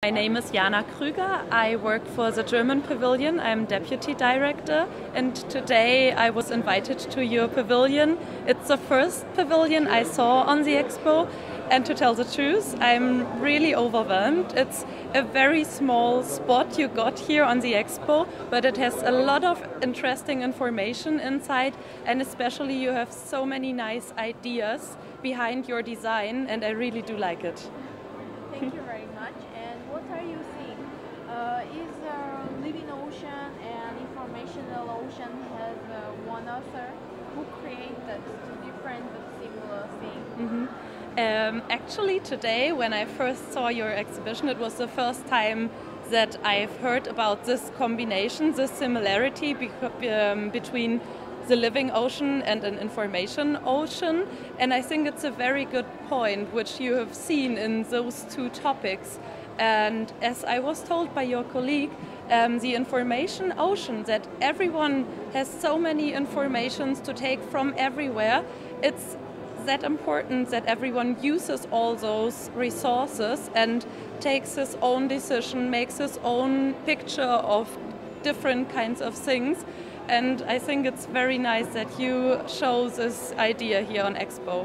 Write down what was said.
My name is Jana Krüger. I work for the German pavilion. I'm deputy director, and today I was invited to your pavilion. It's the first pavilion I saw on the expo, and to tell the truth, I'm really overwhelmed. It's a very small spot you got here on the expo, but it has a lot of interesting information inside, and especially you have so many nice ideas behind your design, and I really do like it. Thank you very much. And what are you seeing? Is Living Ocean and Informational Ocean has one author who created two different but similar things? Actually, today, when I first saw your exhibition, it was the first time that I've heard about this combination, this similarity between the living ocean and an information ocean, and I think it's a very good point which you have seen in those two topics. And as I was told by your colleague, the information ocean, that everyone has so many informations to take from everywhere, it's that important that everyone uses all those resources and takes his own decision, makes his own picture of different kinds of things. And I think it's very nice that you show this idea here on Expo.